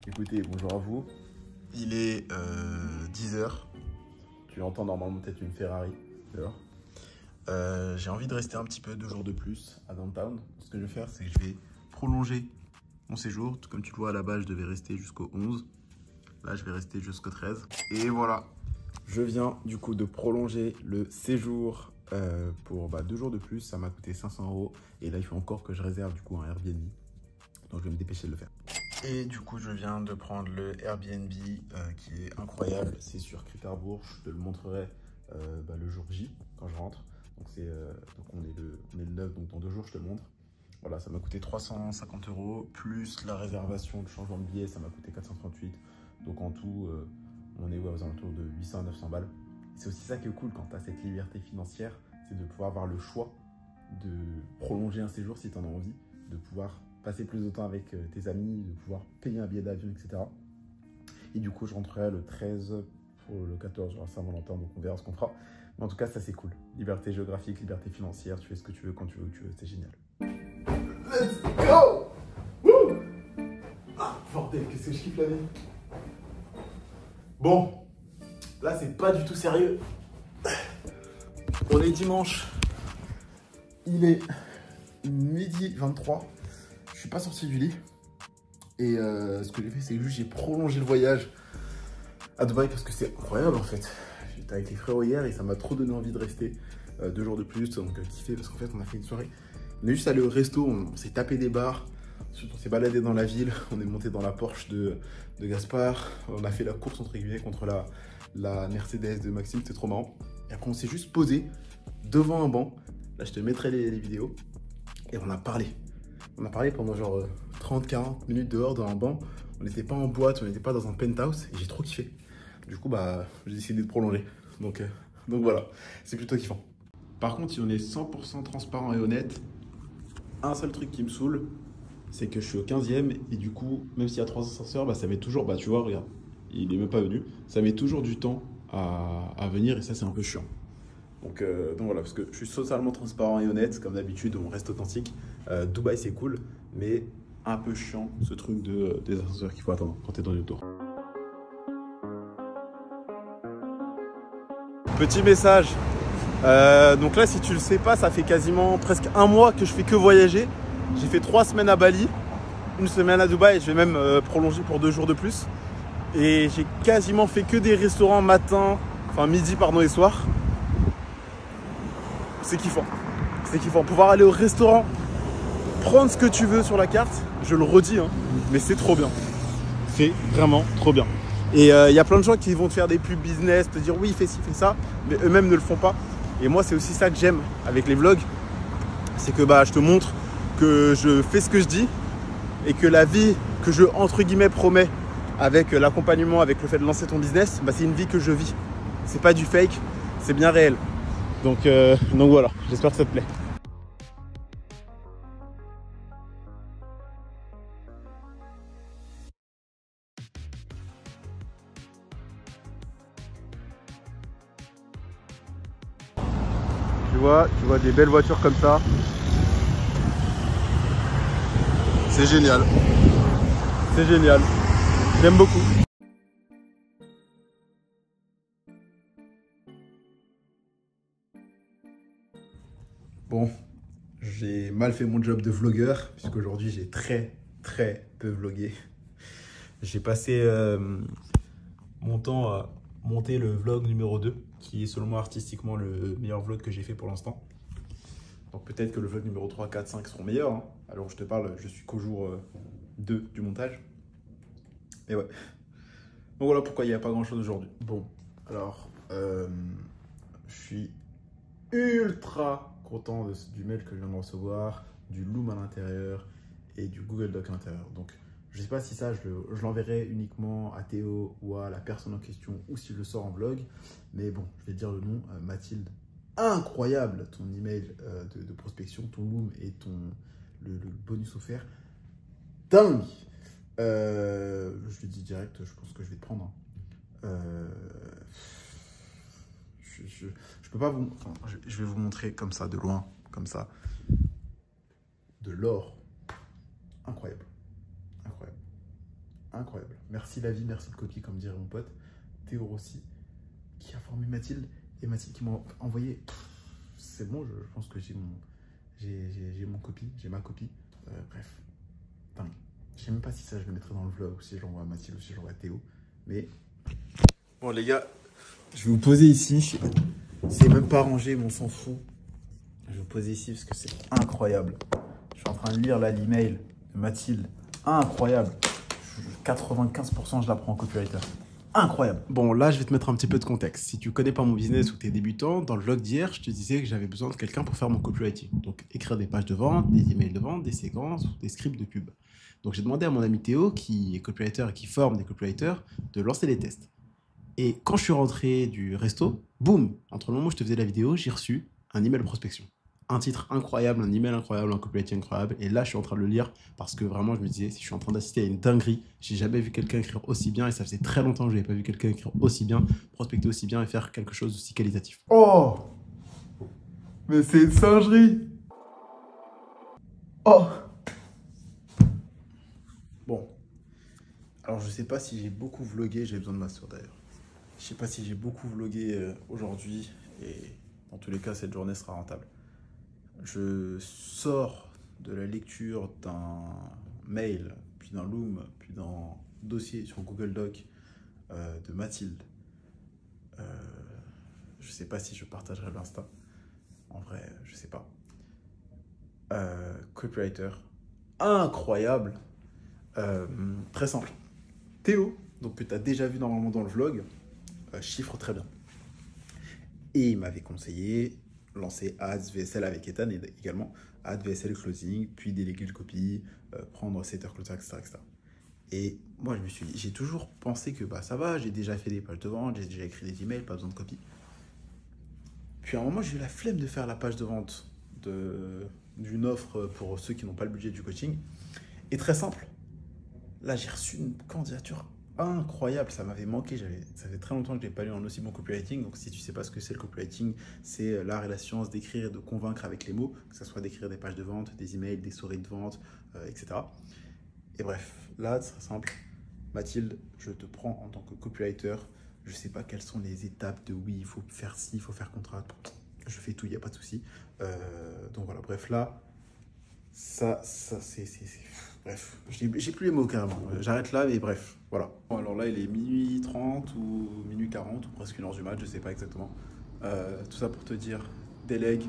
Écoutez, bonjour à vous. Il est 10h. Tu entends normalement peut-être une Ferrari dehors. J'ai envie de rester un petit peu 2 jours de plus à Downtown. Ce que je vais faire, c'est que je vais prolonger mon séjour. Tout comme tu le vois, à la base, je devais rester jusqu'au 11. Là, je vais rester jusqu'au 13. Et voilà, je viens du coup de prolonger le séjour pour 2 jours de plus. Ça m'a coûté 500 €. Et là, il faut encore que je réserve du coup un Airbnb. Donc, je vais me dépêcher de le faire. Et du coup, je viens de prendre le Airbnb qui est incroyable. C'est sur Critterbourg. Je te le montrerai le jour J quand je rentre. Donc, on est le 9, donc dans 2 jours, je te le montre. Voilà, ça m'a coûté 350 € plus la réservation, le changement de billet, ça m'a coûté 438. Donc en tout, on est aux alentours de 800 à 900 balles. C'est aussi ça qui est cool quand tu as cette liberté financière, c'est de pouvoir avoir le choix de prolonger un séjour si tu en as envie, de pouvoir passer plus de temps avec tes amis, de pouvoir payer un billet d'avion, etc. Et du coup, je rentrerai le 13 pour le 14, genre Saint-Valentin, donc on verra ce qu'on fera. Mais en tout cas, ça c'est cool. Liberté géographique, liberté financière, tu fais ce que tu veux quand tu veux où tu veux, c'est génial. Let's go! Woo! Ah, bordel, qu'est-ce que je kiffe la vie. Bon, là c'est pas du tout sérieux. On est dimanche. Il est midi 23. Je suis pas sorti du lit. Et ce que j'ai fait, c'est que juste j'ai prolongé le voyage à Dubaï parce que c'est incroyable en fait. J'étais avec les frérots hier et ça m'a trop donné envie de rester 2 jours de plus. Donc kiffer parce qu'en fait, on a fait une soirée. On est juste allé au resto, on s'est tapé des bars. Ensuite, on s'est baladé dans la ville. On est monté dans la Porsche de Gaspard. On a fait la course entre guillemets contre la Mercedes de Maxime. C'était trop marrant. Et après, on s'est juste posé devant un banc. Là, je te mettrai les vidéos. Et on a parlé. On a parlé pendant genre 30-40 minutes dehors dans un banc. On n'était pas en boîte, on n'était pas dans un penthouse. Et j'ai trop kiffé. Du coup, j'ai décidé de prolonger. Donc voilà, c'est plutôt kiffant. Par contre, si on est 100% transparent et honnête, un seul truc qui me saoule, c'est que je suis au 15e. Et du coup, même s'il y a 3 ascenseurs, ça met toujours, tu vois, regarde, il n'est même pas venu. Ça met toujours du temps à venir et ça, c'est un peu chiant. Donc voilà, parce que je suis totalement transparent et honnête, comme d'habitude, on reste authentique. Dubaï, c'est cool, mais un peu chiant ce truc des ascenseurs qu'il faut attendre quand tu es dans le tour. Petit message. Donc là, si tu le sais pas, ça fait quasiment presque 1 mois que je fais que voyager. J'ai fait 3 semaines à Bali, 1 semaine à Dubaï et je vais même prolonger pour 2 jours de plus. Et j'ai quasiment fait que des restaurants midi et soir. C'est kiffant. C'est kiffant. Pouvoir aller au restaurant, prendre ce que tu veux sur la carte, je le redis, mais c'est trop bien. C'est vraiment trop bien. Et il y a plein de gens qui vont te faire des pubs business, te dire oui, fais ci, fais ça, mais eux-mêmes ne le font pas. Et moi, c'est aussi ça que j'aime avec les vlogs. C'est que je te montre que je fais ce que je dis et que la vie que je, entre guillemets, promets avec l'accompagnement, avec le fait de lancer ton business, c'est une vie que je vis. C'est pas du fake, c'est bien réel. Donc voilà, j'espère que ça te plaît. Tu vois des belles voitures comme ça. C'est génial. C'est génial. J'aime beaucoup. Bon, j'ai mal fait mon job de vlogueur, puisqu'aujourd'hui j'ai très peu vlogué. J'ai passé mon temps à monter le vlog numéro 2, qui est selon moi artistiquement le meilleur vlog que j'ai fait pour l'instant. Donc peut-être que le vlog numéro 3, 4, 5 seront meilleurs. Alors je te parle, je suis qu'au jour 2 du montage. Et ouais. Donc voilà pourquoi il n'y a pas grand chose aujourd'hui. Bon, alors je suis ultra content du mail que je viens de recevoir, du Loom à l'intérieur et du Google Doc à l'intérieur. Donc je ne sais pas si ça je l'enverrai uniquement à Théo ou à la personne en question ou si je le sors en vlog. Mais bon, je vais te dire le nom, Mathilde. Incroyable ton email de prospection, ton Loom et le bonus offert. Dingue. Je lui dis direct, je pense que je vais te prendre. Je peux pas vous... Enfin, je vais vous montrer comme ça, de loin, comme ça. De l'or. Incroyable. Incroyable. incroyable. Merci la vie, merci le coquille, comme dirait mon pote. Théo Rossi, qui a formé Mathilde. Et Mathilde qui m'a envoyé. C'est bon, je pense que j'ai mon copie, j'ai ma copie. Bref, dingue. Je sais même pas si ça je le mettrai dans le vlog, ou si j'envoie à Mathilde, ou si j'envoie à Théo. Mais bon les gars, je vais vous poser ici. C'est même pas rangé, mais on s'en fout. Je vais vous poser ici parce que c'est incroyable. Je suis en train de lire là l'email de Mathilde. Incroyable. 95% je la prends en copywriter. Incroyable. Bon, là, je vais te mettre un petit peu de contexte. Si tu connais pas mon business ou tu es débutant, dans le vlog d'hier, je te disais que j'avais besoin de quelqu'un pour faire mon copywriting. Donc, écrire des pages de vente, des emails de vente, des séquences ou des scripts de pub. Donc, j'ai demandé à mon ami Théo, qui est copywriter et qui forme des copywriters, de lancer des tests. Et quand je suis rentré du resto, boum, entre le moment où je te faisais la vidéo, j'ai reçu un email de prospection. Un titre incroyable, un email incroyable, un copywriting incroyable. Et là, je suis en train de le lire parce que vraiment, je me disais, si je suis en train d'assister à une dinguerie, j'ai jamais vu quelqu'un écrire aussi bien et ça faisait très longtemps que je n'avais pas vu quelqu'un écrire aussi bien, prospecter aussi bien et faire quelque chose d'aussi qualitatif. Oh! Mais c'est une singerie! Oh! Bon. Alors, je sais pas si j'ai beaucoup vlogué, j'ai besoin de ma soeur d'ailleurs. Je sais pas si j'ai beaucoup vlogué aujourd'hui et dans tous les cas, cette journée sera rentable. Je sors de la lecture d'un mail, puis d'un Loom, puis d'un dossier sur Google Doc de Mathilde. Je sais pas si je partagerai l'Insta. En vrai, je sais pas. Copywriter. Incroyable. Très simple. Théo, donc que tu as déjà vu normalement dans le vlog, chiffre très bien. Et il m'avait conseillé lancer Ads VSL avec Ethan et également Ads VSL Closing, puis déléguer le copy, prendre Setter Closer, etc., etc. Et moi, je me suis dit, j'ai toujours pensé que bah, ça va, j'ai déjà fait des pages de vente, j'ai déjà écrit des emails, pas besoin de copy. Puis à un moment, j'ai eu la flemme de faire la page de vente d'une offre pour ceux qui n'ont pas le budget du coaching. Et très simple, là, j'ai reçu une candidature incroyable, ça m'avait manqué, ça fait très longtemps que je n'ai pas lu un aussi bon copywriting. Donc si tu ne sais pas ce que c'est le copywriting, c'est l'art et la science d'écrire et de convaincre avec les mots, que ce soit d'écrire des pages de vente, des emails, des stories de vente, etc. Et bref, là, c'est très simple. Mathilde, je te prends en tant que copywriter. Je ne sais pas quelles sont les étapes de oui, il faut faire ci, il faut faire contrat. Je fais tout, il n'y a pas de souci. Donc voilà, bref, là, ça c'est... Bref, j'ai plus les mots carrément. J'arrête là, mais bref, voilà. Bon, alors là, il est minuit 30 ou minuit 40 ou presque 1h du mat, je sais pas exactement. Tout ça pour te dire, délègue.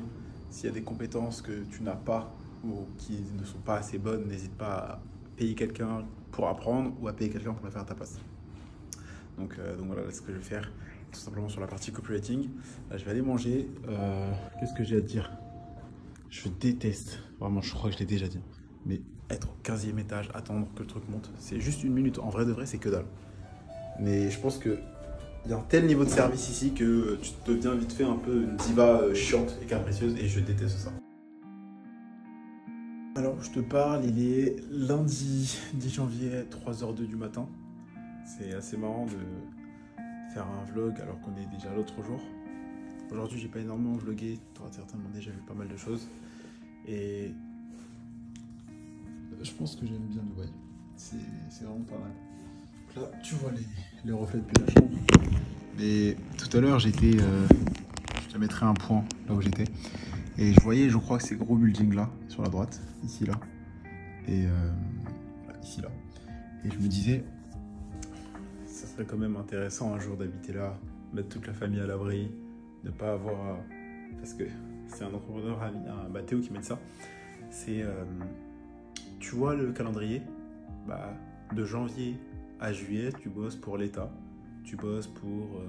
S'il y a des compétences que tu n'as pas ou qui ne sont pas assez bonnes, n'hésite pas à payer quelqu'un pour apprendre ou à payer quelqu'un pour le faire à ta place. Donc voilà, c'est ce que je vais faire tout simplement sur la partie copywriting. Là, je vais aller manger. Qu'est-ce que j'ai à te dire? Je déteste, vraiment, je crois que je l'ai déjà dit, mais être au 15e étage, attendre que le truc monte, c'est juste 1 minute. En vrai de vrai, c'est que dalle. Mais je pense qu'il y a un tel niveau de service ici que tu deviens vite fait un peu une diva chiante et capricieuse et je déteste ça. Alors, je te parle, il est lundi 10 janvier, 3h02 du matin. C'est assez marrant de faire un vlog alors qu'on est déjà l'autre jour. Aujourd'hui, j'ai pas énormément vlogué, tu auras certainement déjà vu pas mal de choses. Et je pense que j'aime bien Dubaï. C'est vraiment pas mal. Là, tu vois les reflets depuis la chambre. Mais tout à l'heure, j'étais... je te mettrai un point là où j'étais. Et je voyais, je crois que ces gros buildings là, sur la droite, ici là. Et ici là. Et je me disais, ça serait quand même intéressant un jour d'habiter là, mettre toute la famille à l'abri, ne pas avoir... parce que c'est un entrepreneur, un Théo qui m'a dit ça. C'est... tu vois le calendrier, bah, de janvier à juillet, tu bosses pour l'État, tu bosses pour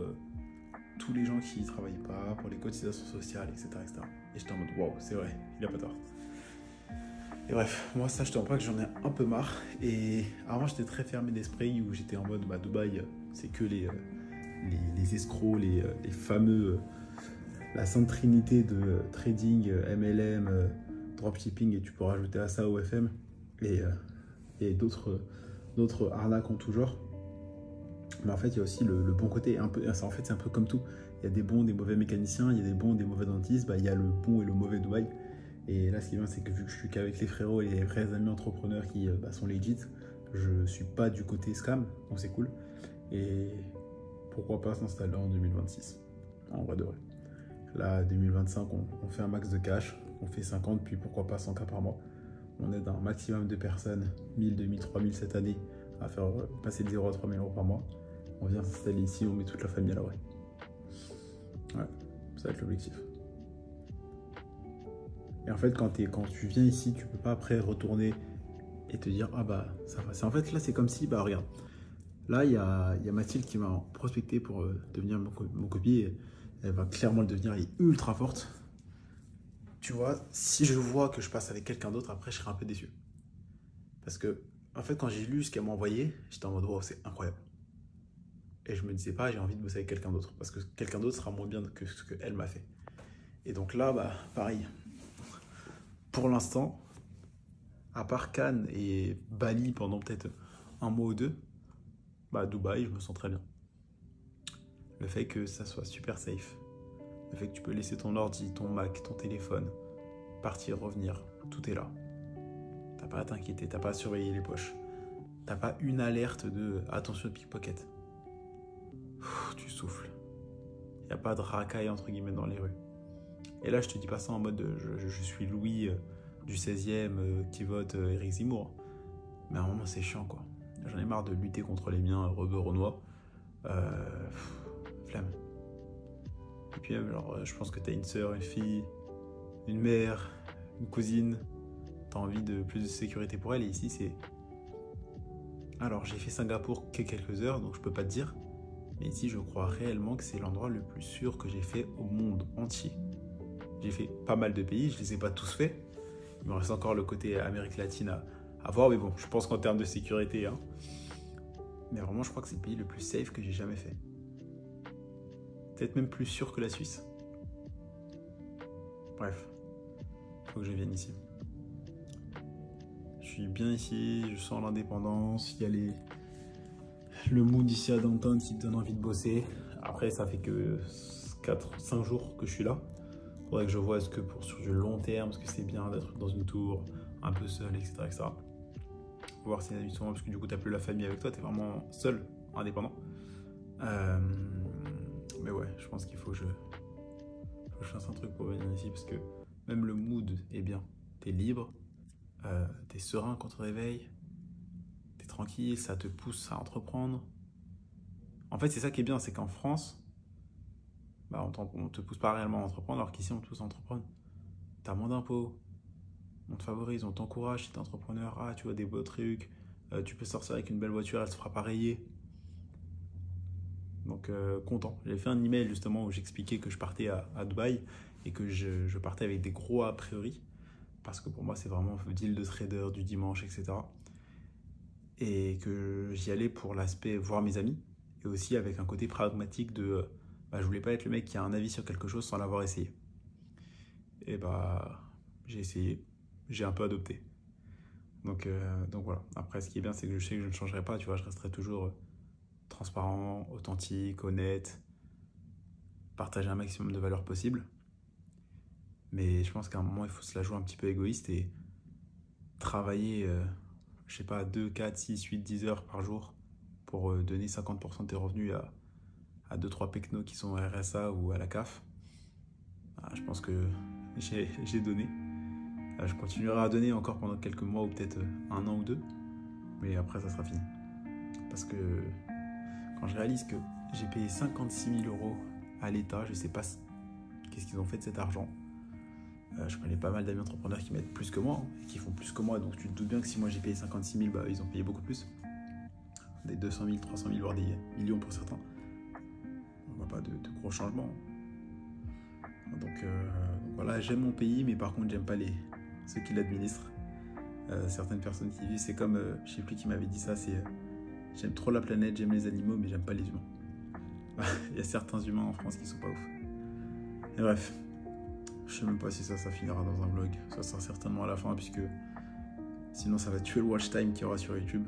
tous les gens qui ne travaillent pas, pour les cotisations sociales, etc. etc. Et j'étais en mode, waouh, c'est vrai, il a pas tort. Et bref, moi ça, je te rends pas que j'en ai un peu marre. Et avant, j'étais très fermé d'esprit, où j'étais en mode, bah, Dubaï, c'est que les escrocs, les fameux, la sainte trinité de trading, MLM, dropshipping, et tu peux rajouter à ça OFM. Et d'autres arnaques en tout genre. Mais en fait, il y a aussi le bon côté. En fait, c'est un peu comme tout. Il y a des bons, des mauvais mécaniciens, il y a des bons, des mauvais dentistes. Bah, il y a le bon et le mauvais Dubaï. Et là, ce qui est bien, c'est que vu que je suis qu'avec les frérots et les vrais amis entrepreneurs qui sont legit, je suis pas du côté scam, donc c'est cool. Et pourquoi pas s'installer en 2026, en vrai de vrai. Là, 2025, on fait un max de cash, on fait 50, puis pourquoi pas 100K par mois. On aide un maximum de personnes, 1000, 2000, 3000 cette année, à faire passer de 0 à 3000 euros par mois. On vient s'installer ici, on met toute la famille à l'abri. Ouais, ça va être l'objectif. Et en fait, quand tu viens ici, tu peux pas après retourner et te dire ah bah ça va. En fait là, c'est comme si, bah regarde, là il y a Mathilde qui m'a prospecté pour devenir mon copie. Et elle va clairement le devenir, elle est ultra forte. Tu vois, si je vois que je passe avec quelqu'un d'autre, après je serai un peu déçu. Parce que, en fait, quand j'ai lu ce qu'elle m'a envoyé, j'étais en mode wow, c'est incroyable. Et je me disais pas, j'ai envie de bosser avec quelqu'un d'autre. Parce que quelqu'un d'autre sera moins bien que ce qu'elle m'a fait. Et donc là, bah, pareil. Pour l'instant, à part Cannes et Bali pendant peut-être un mois ou deux, bah, Dubaï, je me sens très bien. Le fait que ça soit super safe. Le fait que tu peux laisser ton ordi, ton Mac, ton téléphone, partir, revenir, tout est là. T'as pas à t'inquiéter, t'as pas à surveiller les poches. T'as pas une alerte de attention pickpocket. Tu souffles. Y a pas de racaille entre guillemets dans les rues. Et là, je te dis pas ça en mode je suis Louis du 16e qui vote Éric Zemmour. Mais à un moment, c'est chiant quoi. J'en ai marre de lutter contre les miens, rebeux renois. Flemme. Et puis, genre, je pense que t'as une sœur, une fille, une mère, une cousine. T'as envie de plus de sécurité pour elle. Et ici, c'est... Alors, j'ai fait Singapour que quelques heures, donc je peux pas te dire. Mais ici, je crois réellement que c'est l'endroit le plus sûr que j'ai fait au monde entier. J'ai fait pas mal de pays, je les ai pas tous faits. Il me reste encore le côté Amérique latine à voir. Mais bon, je pense qu'en termes de sécurité... Hein, mais vraiment, je crois que c'est le pays le plus safe que j'ai jamais fait. Peut-être même plus sûr que la Suisse. Bref, faut que je vienne ici. Je suis bien ici, je sens l'indépendance, il y a le mood ici à Downtown qui te donne envie de bosser. Après, ça fait que 4-5 jours que je suis là. Faudrait que je vois est-ce que sur du long terme, est-ce que c'est bien d'être dans une tour, un peu seul, etc. etc. Faut voir si habituellement, parce que du coup, t'as plus la famille avec toi, t'es vraiment seul, indépendant. Mais ouais, je pense qu'il faut que je fasse un truc pour venir ici parce que même le mood est bien. T'es libre, t'es serein quand tu te réveilles, t'es tranquille, ça te pousse à entreprendre. En fait, c'est ça qui est bien, c'est qu'en France, bah, on te pousse pas réellement à entreprendre, alors qu'ici, on te pousse à entreprendre. T'as moins d'impôts, on te favorise, on t'encourage si t'es entrepreneur. Ah, tu vois des beaux trucs, tu peux sortir avec une belle voiture, elle se fera pas rayer. Donc content. J'avais fait un email justement où j'expliquais que je partais à Dubaï et que je partais avec des gros a priori parce que pour moi c'est vraiment deal de trader du dimanche, etc. Et que j'y allais pour l'aspect voir mes amis et aussi avec un côté pragmatique de je voulais pas être le mec qui a un avis sur quelque chose sans l'avoir essayé. Et bah j'ai essayé, j'ai un peu adopté. Donc voilà. Après ce qui est bien c'est que je sais que je ne changerai pas, tu vois, je resterai toujours transparent, authentique, honnête, partager un maximum de valeurs possible. Mais je pense qu'à un moment, il faut se la jouer un petit peu égoïste et travailler, je sais pas, 2, 4, 6, 8, 10 heures par jour pour donner 50% de tes revenus à 2-3 pecnos qui sont au RSA ou à la CAF. Je pense que j'ai donné. Je continuerai à donner encore pendant quelques mois ou peut-être un an ou deux. Mais après, ça sera fini. Parce que quand je réalise que j'ai payé 56 000 € à l'État, je sais pas qu'est-ce qu'ils ont fait de cet argent. Je connais pas mal d'amis entrepreneurs qui mettent plus que moi, et qui font plus que moi, donc tu te doutes bien que si moi j'ai payé 56 000, bah, ils ont payé beaucoup plus. Des 200 000, 300 000, voire des millions pour certains. On voit pas de gros changements. Donc voilà, j'aime mon pays, mais par contre j'aime pas ceux qui l'administrent. Certaines personnes qui vivent, c'est comme, je sais plus qui m'avait dit ça, c'est... J'aime trop la planète, j'aime les animaux, mais j'aime pas les humains. Il y a certains humains en France qui sont pas ouf. Et bref, je sais même pas si ça finira dans un vlog. Ça sera certainement à la fin, puisque sinon ça va tuer le watch time qu'il y aura sur YouTube.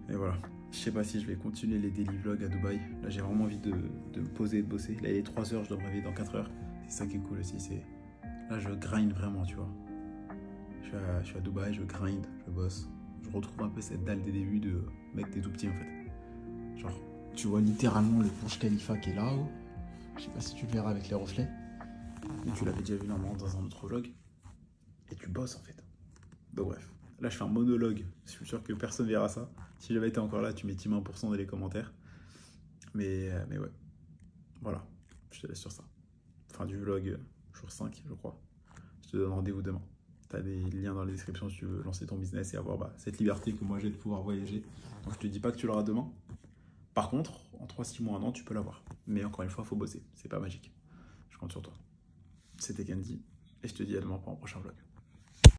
Et voilà. Je sais pas si je vais continuer les daily vlogs à Dubaï. Là, j'ai vraiment envie de me poser et de bosser. Là, il est 3 heures, je dois me réveiller dans 4 heures. C'est ça qui est cool aussi. Là, je grind vraiment, tu vois. Je suis à Dubaï, je grind, je bosse. je retrouve un peu cette dalle des débuts de mec, t'es tout petit en fait. Genre, tu vois littéralement le Burj Khalifa qui est là-haut. Je sais pas si tu le verras avec les reflets. Et tu l'avais déjà vu normalement dans un autre vlog. Et tu bosses en fait. Donc bref, là je fais un monologue. Je suis sûr que personne verra ça. Si j'avais été encore là, tu m'estimes 1% dans les commentaires. Mais ouais, voilà, je te laisse sur ça. Fin du vlog, jour 5, je crois. Je te donne rendez-vous demain. Tu as des liens dans la description si tu veux lancer ton business et avoir cette liberté que moi j'ai de pouvoir voyager. Donc je te dis pas que tu l'auras demain. Par contre, en 3, 6 mois, 1 an, tu peux l'avoir. Mais encore une fois, il faut bosser. C'est pas magique. Je compte sur toi. C'était Candy. Et je te dis à demain pour un prochain vlog.